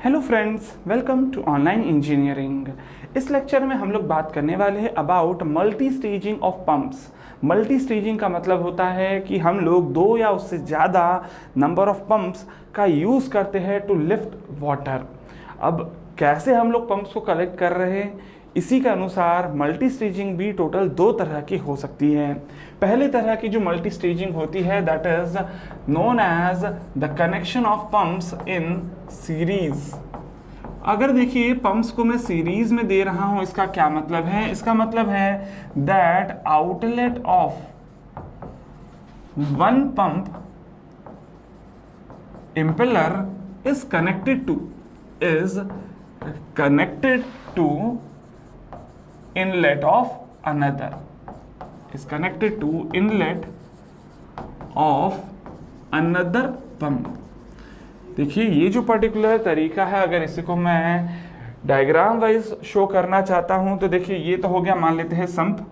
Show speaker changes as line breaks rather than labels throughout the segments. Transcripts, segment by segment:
Hello friends, welcome to online engineering. इस lecture में हम लोग बात करने वाले हैं about multi staging of pumps. Multi staging का मतलब होता है कि हम लोग दो या उससे ज़्यादा नंबर ऑफ पंप्स का यूज़ करते हैं टू लिफ्ट वाटर। अब कैसे हम लोग पंप्स को कलेक्ट कर रहे हैं, इसी के अनुसार मल्टी स्टेजिंग भी टोटल दो तरह की हो सकती है। पहले तरह की जो मल्टी स्टेजिंग होती है that is known as the connection of pumps in series. अगर देखिए पंप्स को मैं सीरीज में दे रहा हूं, इसका क्या मतलब है? इसका मतलब है that outlet of one pump impeller is connected to inlet of another pump. देखिए ये जो पर्टिकुलर तरीका है, अगर इसी को मैं डायग्राम वाइज शो करना चाहता हूं तो देखिए ये तो हो गया, मान लेते हैं संप।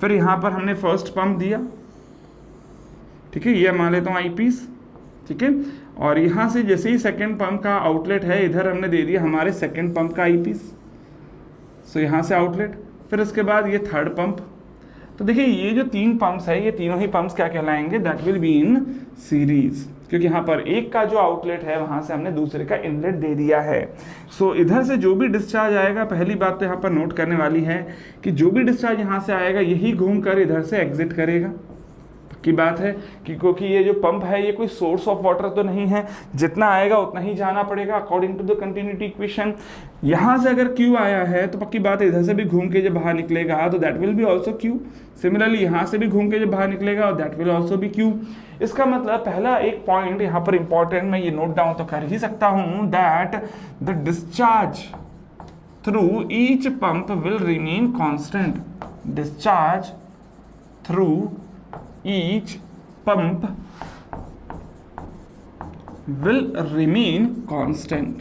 फिर यहां पर हमने फर्स्ट पंप दिया, ठीक है, ये मान लेता हूं आई पीस, ठीक है। और यहाँ से जैसे ही सेकंड पंप का आउटलेट है, इधर हमने दे दिया हमारे सेकंड पंप का आई पीस, सो यहाँ से आउटलेट। फिर उसके बाद ये थर्ड पंप। तो देखिए ये जो तीन पंप्स है, ये तीनों ही पंप्स क्या कहलाएंगे? That will be in series, क्योंकि यहाँ पर एक का जो आउटलेट है वहाँ से हमने दूसरे का इनलेट दे दिया है। सो इधर से जो भी डिस्चार्ज आएगा, पहली बात तो यहाँ पर नोट करने वाली है कि जो भी डिस्चार्ज यहाँ से आएगा यही घूम कर इधर से एग्जिट करेगा की बात है कि क्योंकि ये जो पंप है ये कोई सोर्स ऑफ वाटर तो नहीं है, जितना आएगा उतना ही जाना पड़ेगा according to the continuity equation. यहाँ से अगर Q आया है तो पक्की बात है इधर से भी घूम के जब बाहर निकलेगा तो that will B also Q। Similarly यहाँ से भी घूम के जब बाहर निकलेगा और that will also be Q। इसका मतलब पहला एक पॉइंट यहाँ पर इंपॉर्टेंट, मैं ये नोट डाउन तो कर ही सकता हूँ that the discharge through each pump will remain constant. Discharge through each pump will remain constant,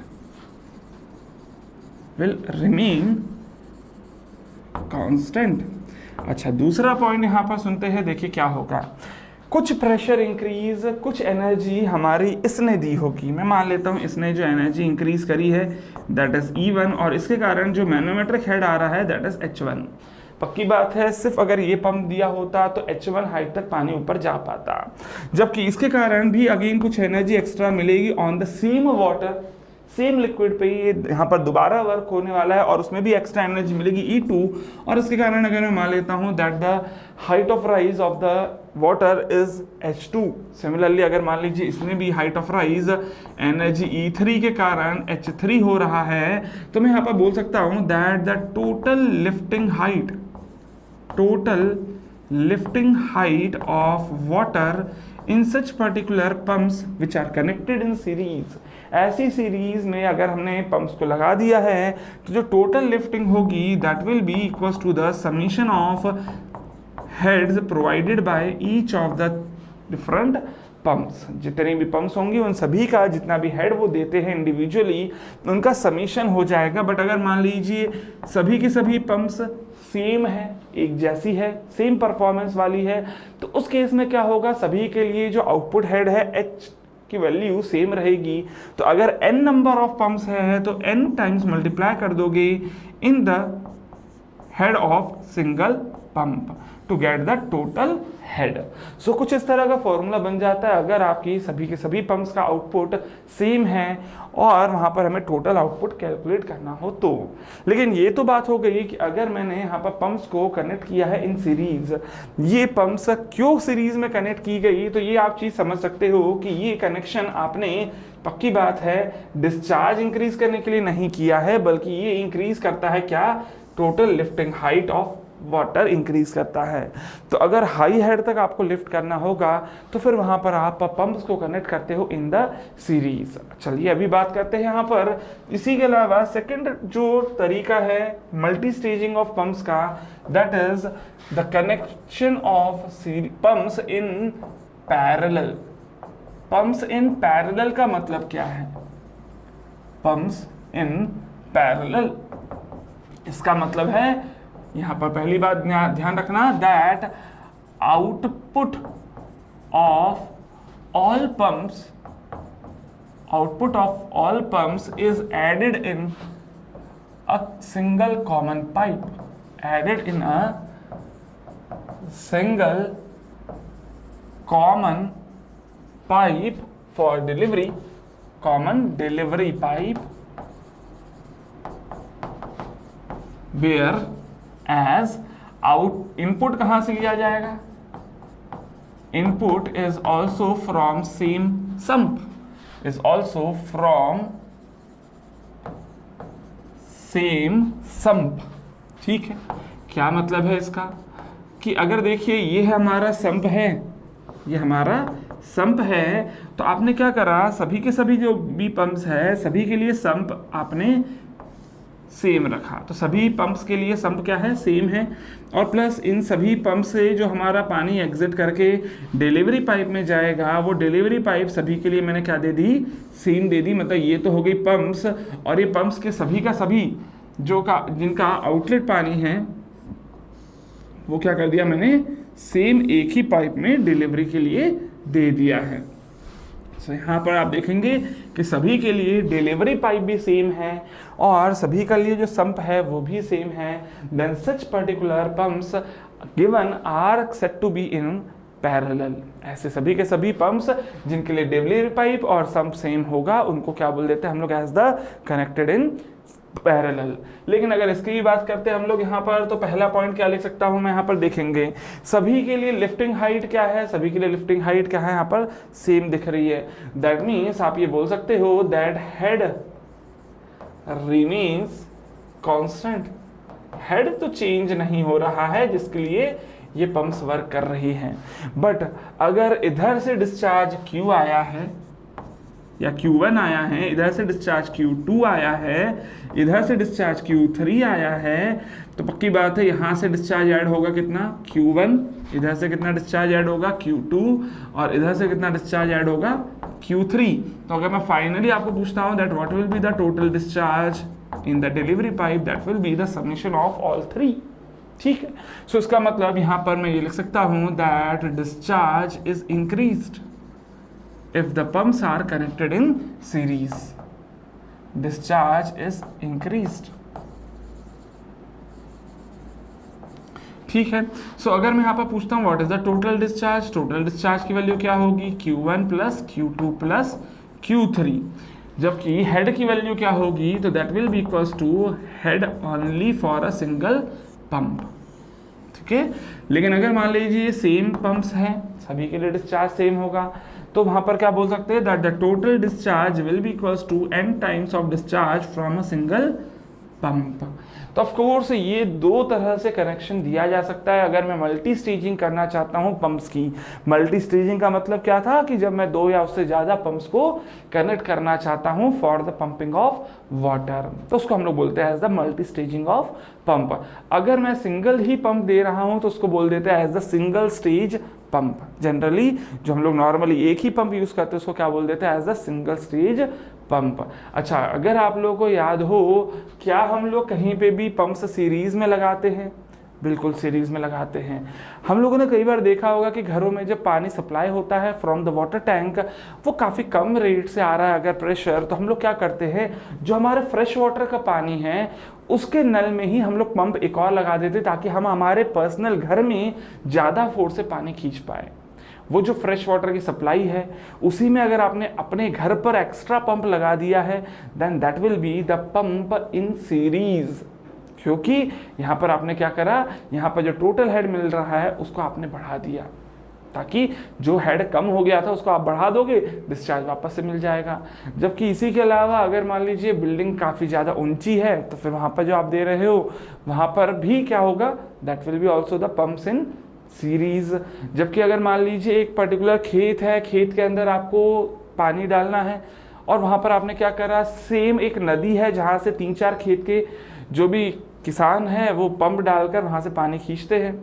अच्छा, दूसरा पॉइंट यहां पर सुनते हैं। देखिए क्या होगा, कुछ प्रेशर इंक्रीज, कुछ एनर्जी हमारी इसने दी होगी। मैं मान लेता हूं इसने जो एनर्जी इंक्रीज करी है दैट इज E1, और इसके कारण जो मैनोमेट्रिक हेड आ रहा है दैट इज H1। पक्की बात है सिर्फ अगर ये पंप दिया होता तो H1 हाइट तक पानी ऊपर जा पाता, जबकि इसके कारण भी अगेन कुछ एनर्जी एक्स्ट्रा मिलेगी on the same water, same liquid पे ये यहाँ पर दोबारा वर्क होने वाला है और उसमें भी एक्स्ट्रा एनर्जी मिलेगी E2। और इसके कारण अगर मैं मान लेता हूँ that the height of rise of the water is H2। Similarly अगर मान लीजिए इसमें भी height of rise energy E3 के कारण H3 हो रहा है, तो मैं यहाँ पर बोल सकता हूँ that the total lifting height of water in such particular pumps which are connected in series। ऐसी सीरीज में अगर हमने पंप्स को लगा दिया है तो जो टोटल लिफ्टिंग होगी that will be equals to the summation of heads provided by each of the different pumps. जितने भी पंप्स होंगे उन सभी का जितना भी हेड वो देते हैं इंडिविजुअली, उनका समीशन हो जाएगा। बट अगर मान लीजिए सभी के सभी पंप्स सेम है, एक जैसी है, सेम परफॉर्मेंस वाली है, तो उस केस में क्या होगा, सभी के लिए जो आउटपुट हेड है H की वैल्यू सेम रहेगी। तो अगर n नंबर ऑफ पंप्स है तो n टाइम्स मल्टीप्लाई कर दोगे in the head of single pump to get the total head. So कुछ इस तरह का फॉर्मूला बन जाता है अगर आपकी सभी के सभी पंप्स का आउटपुट सेम है और वहां पर हमें टोटल आउटपुट कैलकुलेट करना हो तो। लेकिन ये तो बात हो गई कि अगर मैंने यहाँ पर पंप्स को कनेक्ट किया है इन सीरीज, ये पंप्स क्यों सीरीज में कनेक्ट की गई, तो ये आप चीज समझ सकते हो कि ये कनेक्शन आपने पक्की बात है डिस्चार्ज इंक्रीज करने के लिए नहीं किया है, बल्कि ये इंक्रीज करता है क्या, total lifting height of water increase करता है। तो अगर हाई हेड तक आपको लिफ्ट करना होगा तो फिर वहां पर आप पंप्स को कनेक्ट करते हो इन द सीरीज। चलिए अभी बात करते हैं यहाँ पर इसी के अलावा सेकंड जो तरीका है मल्टी स्टेजिंग ऑफ पंप्स का, that is the connection of pumps in parallel. Pumps in parallel का मतलब क्या है? पंप्स इन पैरेलल, इसका मतलब है यहां पर पहली बात ध्यान रखना that output of all output of all pumps is added in a single common pipe, added in a single common pipe for delivery, common delivery pipe, where as out input कहां से लिया जाएगा, input is also from same sump, is also from same sump। ठीक है, क्या मतलब है इसका कि अगर देखिए ये है हमारा संप है, ये हमारा संप है, तो आपने क्या करा, सभी के सभी जो भी पंप्स है सभी के लिए संप आपने सेम रखा, तो सभी पंप्स के लिए संप क्या है, सेम है। और प्लस इन सभी पंप से जो हमारा पानी एग्जिट करके डिलीवरी पाइप में जाएगा, वो डिलीवरी पाइप सभी के लिए मैंने क्या दे दी, सेम दे दी। मतलब ये तो हो गई पंप्स, और ये पंप्स के सभी का सभी जिनका आउटलेट पानी है वो क्या कर दिया मैंने, सेम एक ही पाइप में डिलीवरी के लिए दे दिया है। तो यहाँ पर आप देखेंगे कि सभी के लिए डिलीवरी पाइप भी सेम है और सभी का लिए जो संप है वो भी सेम है। Then such particular pumps given are set to be in parallel. ऐसे सभी के सभी पंप्स जिनके लिए डिलीवरी पाइप और संप सेम होगा उनको क्या बोल देते हैं हम लोग, as the connected in parallel. लेकिन अगर इसकी भी बात करते हैं हम लोग यहाँ पर, तो पहला पॉइंट क्या लिख सकता हूँ मैं यहाँ पर, देखेंगे सभी के लिए लिफ्टिंग हाइट क्या है, सभी के लिए लिफ्टिंग हाइट क्या है यहाँ पर, सेम दिख रही है। दैट मीन्स आप ये बोल सकते हो that head remains constant. Head तो चेंज नहीं हो रहा है जिसके लिए ये पंप्स वर्क कर रही हैं, बट अगर इधर से डिस्चार्ज Q आया है या Q1 आया है, इधर से डिस्चार्ज Q2 आया है, इधर से डिस्चार्ज Q3 आया है, तो पक्की बात है यहाँ से डिस्चार्ज ऐड होगा कितना, Q1, इधर से कितना डिस्चार्ज ऐड होगा Q2, और इधर से कितना डिस्चार्ज ऐड होगा Q3। तो अगर मैं फाइनली आपको पूछता हूँ that what will be the total discharge in the delivery pipe, that will be the summation of all three. ठीक है, सो इसका मतलब यहाँ पर मैं ये लिख सकता हूँ that discharge is increased if the pumps are connected in series, discharge is increased। ठीक है, सो अगर मैं यहाँ पर पूछता हूँ what is the total discharge, total discharge की वैल्यू क्या होगी, Q1 plus Q2 plus Q3, जबकि हेड की वैल्यू क्या होगी, तो that will be equals to head only for a single pump. ठीक है, लेकिन अगर मान लीजिए सेम पंप्स हैं, सभी के लिए डिस्चार्ज सेम होगा, तो वहां पर क्या बोल सकते हैं that the total discharge will be equals to n times of discharge from a single pump. तो ऑफ कोर्स ये दो तरह से कनेक्शन दिया जा सकता है। अगर मैं मल्टी स्टेजिंग करना चाहता हूँ पंप्स की, मल्टी स्टेजिंग का मतलब क्या था कि जब मैं दो या उससे ज़्यादा पंप्स को कनेक्ट करना चाहता हूँ for the pumping of water, तो उसको हम लोग बोलते हैं as the multi staging of pump. अगर मैं सिंगल ही पंप दे रहा हूँ तो उसको बोल देते हैं as the single stage pump. Generally जो हम लोग नॉर्मली एक ही पंप यूज़ करते हैं उसको क्या बोल देते हैं, as the single stage pump. अच्छा, अगर आप लोगों को याद हो, क्या हम लोग कहीं पे भी पंप्स सीरीज में लगाते हैं? बिल्कुल सीरीज में लगाते हैं। हम लोगों ने कई बार देखा होगा कि घरों में जब पानी सप्लाई होता है फ्रॉम द वाटर टैंक, वो काफ़ी कम रेट से आ रहा है अगर प्रेशर, तो हम लोग क्या करते हैं, जो हमारे फ्रेश वाटर का पानी है उसके नल में ही हम लोग पंप एक और लगा देते ताकि हम हमारे पर्सनल घर में ज़्यादा फोर्स से पानी खींच पाए। वो जो फ्रेश वाटर की सप्लाई है उसी में अगर आपने अपने घर पर एक्स्ट्रा पंप लगा दिया है then that will be the pump in series, क्योंकि यहाँ पर आपने क्या करा, यहाँ पर जो टोटल हेड मिल रहा है उसको आपने बढ़ा दिया, ताकि जो हेड कम हो गया था उसको आप बढ़ा दोगे, डिस्चार्ज वापस से मिल जाएगा। जबकि इसी के अलावा अगर मान लीजिए बिल्डिंग काफ़ी ज़्यादा ऊंची है तो फिर वहाँ पर जो आप दे रहे हो वहाँ पर भी क्या होगा, that will B also the pumps in series. जबकि अगर मान लीजिए एक पर्टिकुलर खेत है, खेत के अंदर आपको पानी डालना है और वहाँ पर आपने क्या करा, सेम एक नदी है जहाँ से 3-4 खेत के जो भी किसान हैं वो पंप डालकर वहाँ से पानी खींचते हैं,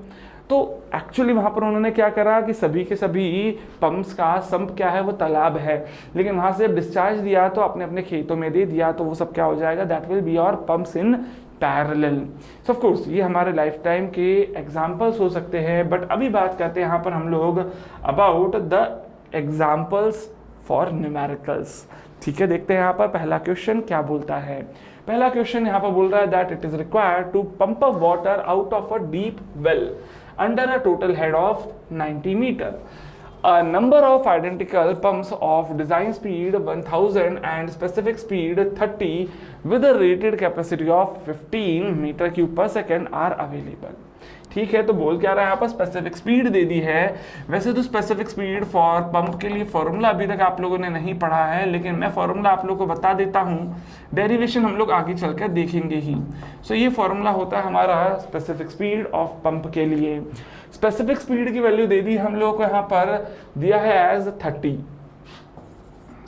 तो एक्चुअली वहाँ पर उन्होंने क्या करा कि सभी के सभी पंप्स का संप क्या है, वो तालाब है, लेकिन वहाँ से डिस्चार्ज दिया तो अपने अपने खेतों में दे दिया, तो वो सब क्या हो जाएगा, that will be your pumps in parallel. So of course ये हमारे लाइफ टाइम के एग्जाम्पल्स हो सकते हैं, बट अभी बात करते हैं यहाँ पर हम लोग about the examples for numericals. ठीक है, देखते हैं यहाँ पर पहला क्वेश्चन क्या बोलता है। पहला क्वेश्चन यहाँ पर बोल रहा है that it is required to pump up water out of a deep well under a total head of 90 metre. A number of identical pumps of design speed 1000 and specific speed 30 with a rated capacity of 15 meter cube per second are available। ठीक है, तो बोल क्या रहा है यहाँ पर, specific speed दे दी है। वैसे तो स्पेसिफिक स्पीड फॉर पंप के लिए फॉर्मूला अभी तक आप लोगों ने नहीं पढ़ा है, लेकिन मैं फॉर्मूला आप लोगों को बता देता हूँ, डेरिवेशन हम लोग आगे चलकर देखेंगे ही। सो ये फॉर्मूला होता है हमारा स्पेसिफिक स्पीड ऑफ पंप के लिए। स्पेसिफिक स्पीड की वैल्यू दे दी हम लोगों को यहाँ पर दिया है as 30।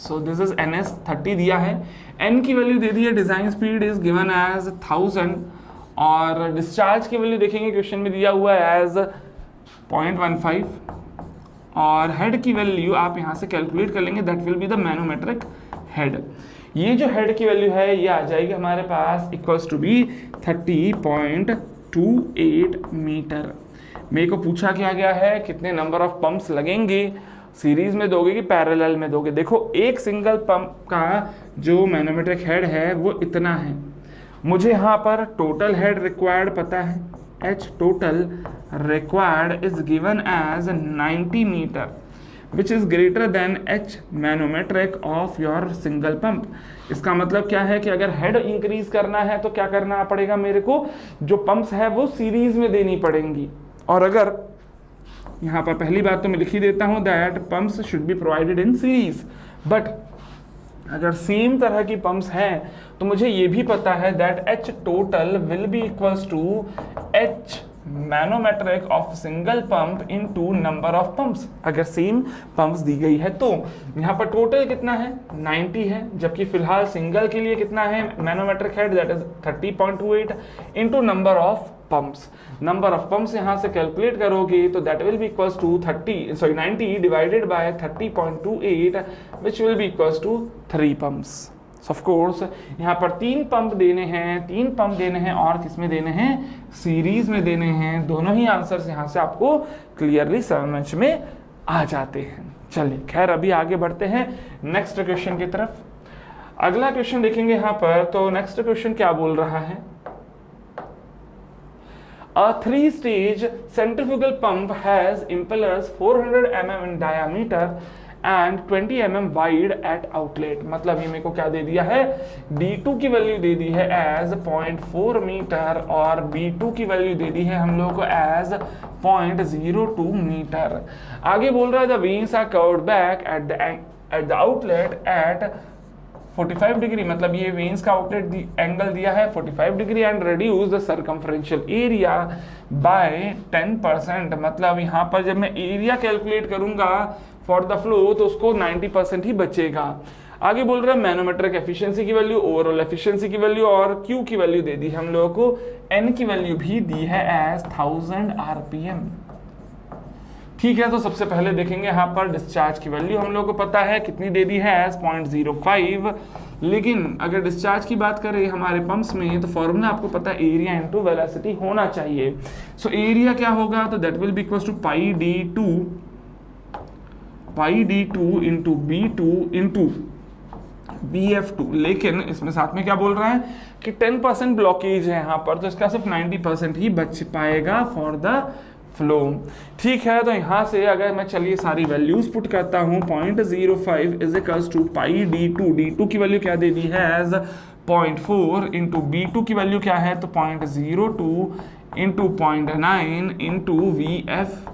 So this is NS 30 दिया है। N की वैल्यू दे दी है, design speed is given as 1000 और डिस्चार्ज की वैल्यू देखेंगे क्वेश्चन में दिया हुआ है एज 0.15 और हेड की वैल्यू आप यहाँ से कैलकुलेट कर लेंगे, that will be the manometric head. ये जो हेड की वैल्यू है ये आ जाएगी हमारे पास इक्वल्स टू बी 30.28 मीटर। मेरे को पूछा क्या गया है कितने नंबर ऑफ पंप्स लगेंगे, सीरीज में दोगे कि पैरेलल में दोगे। देखो एक सिंगल पंप का जो मैनोमेट्रिक हेड है वो इतना है, मुझे यहाँ पर टोटल हेड रिक्वायर्ड पता है, H total required is given as 90 metre which is greater than H manometric of your single pump. इसका मतलब क्या है कि अगर हेड इंक्रीज करना है तो क्या करना पड़ेगा मेरे को, जो पंप्स है वो सीरीज में देनी पड़ेंगी। और अगर यहाँ पर पहली बात तो मैं लिख ही देता हूँ that pumps should be provided in series, but अगर सेम तरह की पंप्स हैं तो मुझे ये भी पता है that H total will be equals to H manometric of single pump into number of pumps. अगर सेम पंप्स दी गई है तो यहाँ पर टोटल कितना है 90 है, जबकि फिलहाल सिंगल के लिए कितना है manometric head that is 30.28 into number of pumps. Number of pumps यहाँ से कैलकुलेट करोगे तो that will be equals to 90 divided by 30.28 which will be equals to 3 pumps. Of course यहाँ पर 3 पंप देने हैं और किसमें देने हैं, सीरीज में देने हैं। दोनों ही आंसर्स यहाँ से आपको क्लियरली समझ में आ जाते हैं। चलिए खैर अभी आगे बढ़ते हैं नेक्स्ट क्वेश्चन की तरफ। अगला क्वेश्चन देखेंगे यहाँ पर, तो नेक्स्ट क्वेश्चन क्या बोल रहा है, A 3-stage centrifugal pump has impellers 400 mm in diameter and 20 mm wide at outlet। मतलब ये मेरे को क्या दे दिया है, D2 की वैल्यू दे दी है एज 0.4 मीटर और B2 की वैल्यू दे दी है हम लोगों को एज 0.02 मीटर। आगे बोल रहा है the wings are curved back at the outlet at 45 degree, मतलब ये वेन्स का आउटलेट एंगल दिया है 45 degree and reduce the circumferential area bye 10%। मतलब यहाँ पर जब मैं एरिया कैलकुलेट करूंगा फॉर द फ्लो तो उसको 90% ही बचेगा। आगे बोल रहा है मैनोमेट्रिक एफिशिएंसी की वैल्यू, ओवरऑल एफिशिएंसी की वैल्यू और Q की वैल्यू दे दी है हम लोगों को, N की वैल्यू भी दी है एज 1000 RPM। ठीक है, तो सबसे पहले देखेंगे यहाँ पर डिस्चार्ज की वैल्यू हम लोग को पता है कितनी दे दी है एज 0.05, लेकिन अगर डिस्चार्ज की बात करें हमारे पंप्स में तो फॉर्मूला आपको पता है एरिया इनटू वेलोसिटी होना चाहिए। सो एरिया क्या होगा, तो that will be equals to pi D2 into B2 into BF2। लेकिन इसमें साथ में क्या बोल रहा है कि 10% ब्लॉकेज है यहाँ पर, तो इसका सिर्फ 90% ही बच पाएगा फॉर द फ्लो। ठीक है, तो यहाँ से अगर मैं चलिए सारी वैल्यूज पुट करता हूँ 0.05 is equals to pi D2 की वैल्यू क्या दे दी है एज 0.4 इंटू B2 की वैल्यू क्या है तो 0.02 into 0.9 into VF2।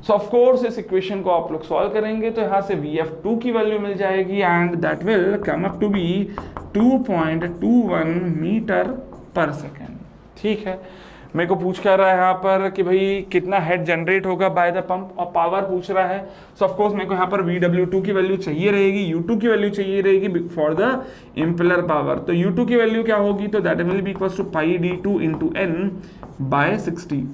So of course इस इक्वेशन को आप लोग सॉल्व करेंगे तो यहाँ से VF2 की वैल्यू मिल जाएगी and that will come up to be 2.21 metre per second. ठीक है, मेरे को पूछ कर रहा है यहाँ पर कि भाई कितना हेड जनरेट होगा बाय द पंप और पावर पूछ रहा है। सो ऑफ कोर्स मेरे को यहाँ पर VW2 की वैल्यू चाहिए रहेगी, U2 की वैल्यू चाहिए रहेगी फॉर द इम्पेलर पावर। तो U2 की वैल्यू क्या होगी, तो that will be equals to pi D2 into N by 60।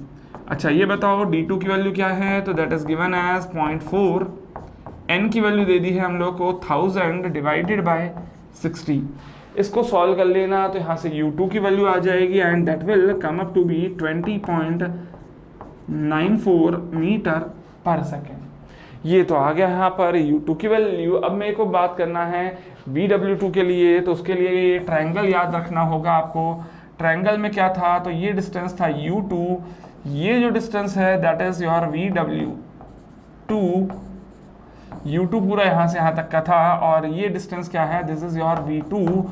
अच्छा ये बताओ D2 की वैल्यू क्या है, तो that is given as 0.4, N की वैल्यू दे दी है हम लोग को 1000 डिवाइडेड बाय 60। इसको सॉल्व कर लेना तो यहाँ से U2 की वैल्यू आ जाएगी and that will come up to be 20.94 metre per second. ये तो आ गया यहाँ पर U2 की वैल्यू। अब मेरे को बात करना है VW2 के लिए, तो उसके लिए ये ट्रायंगल याद रखना होगा आपको। ट्रायंगल में क्या था, तो ये डिस्टेंस था U2, ये जो डिस्टेंस है that is your VW2, U2 पूरा यहाँ से यहाँ तक का था, और ये डिस्टेंस क्या है, दिस इज योर V2,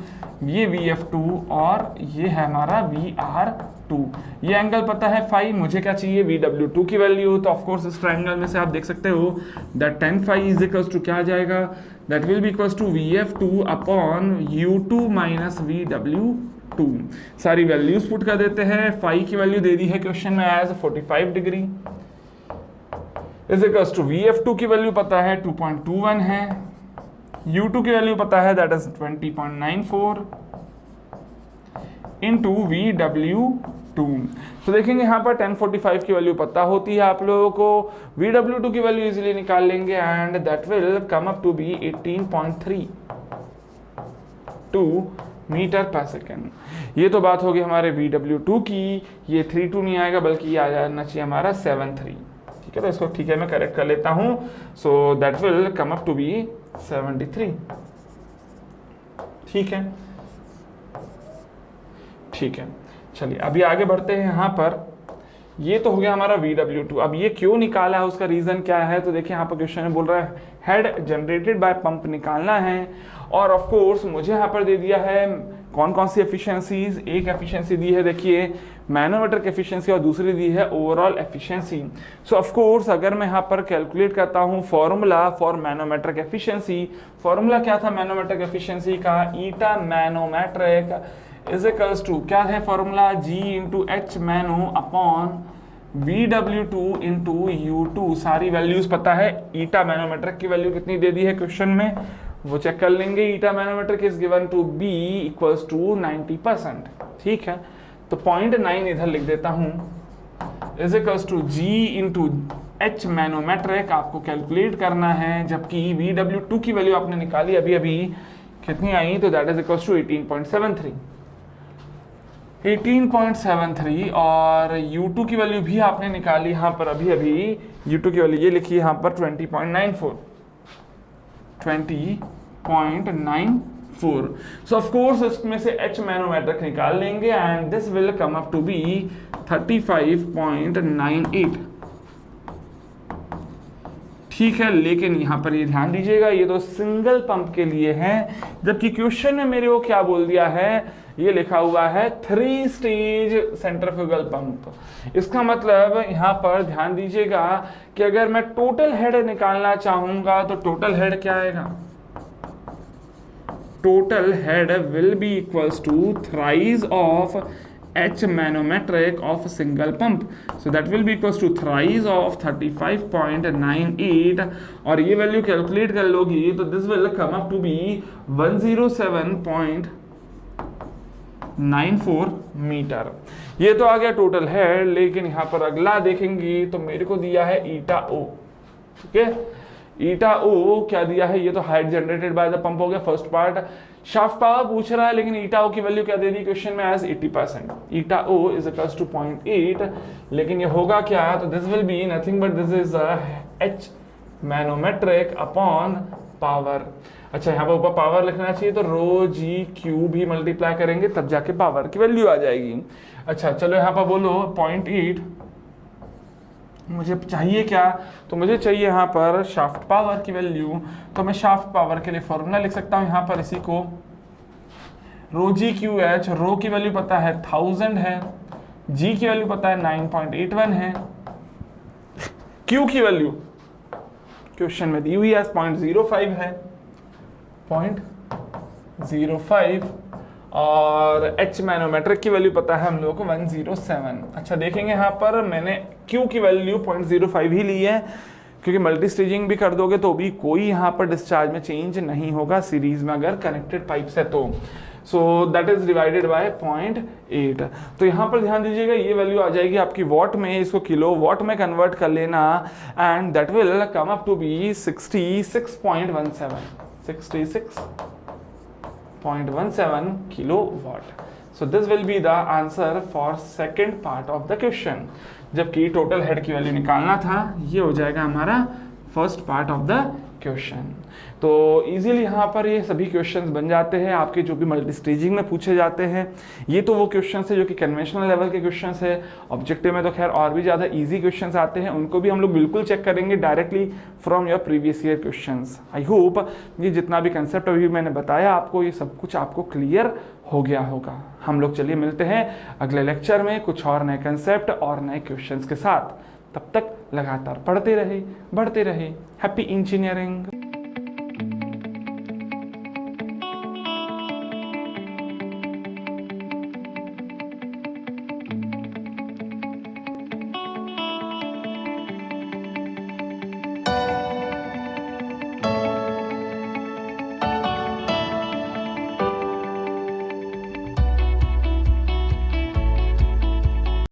ये VF2 और ये है हमारा VR2। ये एंगल पता है फाई, मुझे क्या चाहिए VW2 की वैल्यू। तो ऑफकोर्स इस ट्रायंगल में से आप देख सकते हो that tan phi is equals to क्या आ जाएगा, that will be equals to VF2 upon U2 minus VW2। सारी वैल्यूज पुट कर देते हैं। फाई की वैल्यू दे दी है क्वेश्चन में as 45 degree is equals to VF2 की वैल्यू पता है 2.21 है, U2 की वैल्यू पता है दैट इज 20.94 इंटू VW2। तो देखेंगे यहाँ पर 1045 की वैल्यू पता होती है आप लोगों को, VW2 की वैल्यू इजीली निकाल लेंगे and that will come up to be 18.32 metre per second. ये तो बात होगी हमारे VW2 की, ये 32 नहीं आएगा बल्कि ये आ जाना चाहिए हमारा 73। ठीक है, तो इसको ठीक है मैं करेक्ट कर लेता हूं। So that will come up to be 73। ठीक है, ठीक है, चलिए अभी आगे बढ़ते हैं। यहाँ पर ये तो हो गया हमारा VW2। अब ये क्यों निकाला है, उसका रीजन क्या है, तो देखिए यहाँ पर क्वेश्चन में बोल रहा है हेड जनरेटेड बाय पंप निकालना है, और ऑफ कोर्स मुझे यहाँ पर दे दिया है कौन कौन सी एफिशिएंसीज। एक एफिशिएंसी दी है देखिए मैनोमीटर की एफिशिएंसी, और दूसरी दी है overall efficiency. So of course अगर मैं यहाँ पर कैलकुलेट करता हूँ formula for manometric efficiency, formula क्या था मैनोमेट्रिक एफिशिएंसी का, eta manometric is equals to क्या है formula, G into H mano upon VW2 into U2। सारी वैल्यूज पता है। ईटा मैनोमेट्रिक की वैल्यू कितनी दे दी है क्वेश्चन में, वो चेक कर लेंगे। Eta manometric is given to be equals to 90%। ठीक है, तो 0.9 इधर लिख देता हूं, is equals to G into H manometric आपको कैलकुलेट करना है, जबकि VW2 की वैल्यू आपने निकाली अभी अभी कितनी आई, तो दैट इज इक्वल्स टू 18.73 और U2 की वैल्यू भी आपने निकाली यहाँ पर अभी अभी। U2 की वैल्यू ये लिखी यहाँ पर 20.94। सो ऑफ कोर्स इसमें से H मैनोमेट्रिक निकाल लेंगे and this will come up to be 35.98। ठीक है, लेकिन यहाँ पर ये ध्यान दीजिएगा ये तो सिंगल पंप के लिए है, जबकि क्वेश्चन ने मेरे को क्या बोल दिया है, ये लिखा हुआ है 3 स्टेज सेंट्रीफ्यूगल पंप। इसका मतलब यहाँ पर ध्यान दीजिएगा कि अगर मैं टोटल हेड निकालना चाहूंगा तो टोटल हेड क्या आएगा, total head will be equals to thrice of H manometric of single pump, so that will be equals to thrice of 35.98, और ये वैल्यू कैलकुलेट कर लोगी तो this will come up to be 107.94 metre. ये तो आ गया टोटल हेड, लेकिन यहाँ पर अगला देखेंगे तो मेरे को दिया है ईटा ओ। ठीक है, ईटा ओ क्या दिया है, ये तो height generated by the pump हो गया फर्स्ट पार्ट। शाफ्ट पावर पूछ रहा है, लेकिन ईटा ओ की वैल्यू क्या दे दी क्वेश्चन में as 80%। Eta O is equals to 0.8, लेकिन ये होगा क्या, तो this will be nothing but this is H manometric upon power. अच्छा, यहाँ पर ऊपर पावर लिखना चाहिए तो रो जी क्यू भी मल्टीप्लाई करेंगे तब जाके पावर की वैल्यू आ जाएगी। अच्छा चलो यहाँ पर बोलो 0.8 मुझे चाहिए क्या, तो मुझे चाहिए यहाँ पर शाफ्ट पावर की वैल्यू। तो मैं शाफ्ट पावर के लिए फॉर्मूला लिख सकता हूँ यहाँ पर, इसी को रो जी क्यू एच। रो की वैल्यू पता है 1000 है, जी की वैल्यू पता है 9.81 है, क्यू की वैल्यू क्वेश्चन में दी हुई है 0.05 है, 0.05, और H मैनोमेट्रिक की वैल्यू पता है हम लोगों को 107। अच्छा देखेंगे यहाँ पर मैंने Q की वैल्यू 0.05 ही ली है, क्योंकि मल्टी स्टेजिंग भी कर दोगे तो भी कोई यहाँ पर डिस्चार्ज में चेंज नहीं होगा सीरीज में अगर कनेक्टेड पाइप्स है तो। So that is divided by 0.8। तो यहाँ पर ध्यान दीजिएगा ये वैल्यू आ जाएगी आपकी वॉट में, इसको किलो वॉट में कन्वर्ट कर लेना and that will come up to be 66.17 kilo watt. So this will be the answer for second part of the question. जबकि टोटल हेड की वैल्यू निकालना था, ये हो जाएगा हमारा first part of the question. तो इजीली यहाँ पर ये सभी क्वेश्चंस बन जाते हैं आपके जो भी मल्टी स्टेजिंग में पूछे जाते हैं। ये तो वो क्वेश्चंस है जो कि कन्वेंशनल लेवल के क्वेश्चंस है। ऑब्जेक्टिव में तो खैर और भी ज़्यादा इजी क्वेश्चंस आते हैं, उनको भी हम लोग बिल्कुल चेक करेंगे directly from your previous year questions. I hope ये जितना भी कंसेप्ट अभी मैंने बताया आपको, ये सब कुछ आपको क्लियर हो गया होगा। हम लोग चलिए मिलते हैं अगले लेक्चर में कुछ और नए कंसेप्ट और नए क्वेश्चंस के साथ। तब तक लगातार पढ़ते रहे, बढ़ते रहे। Happy engineering.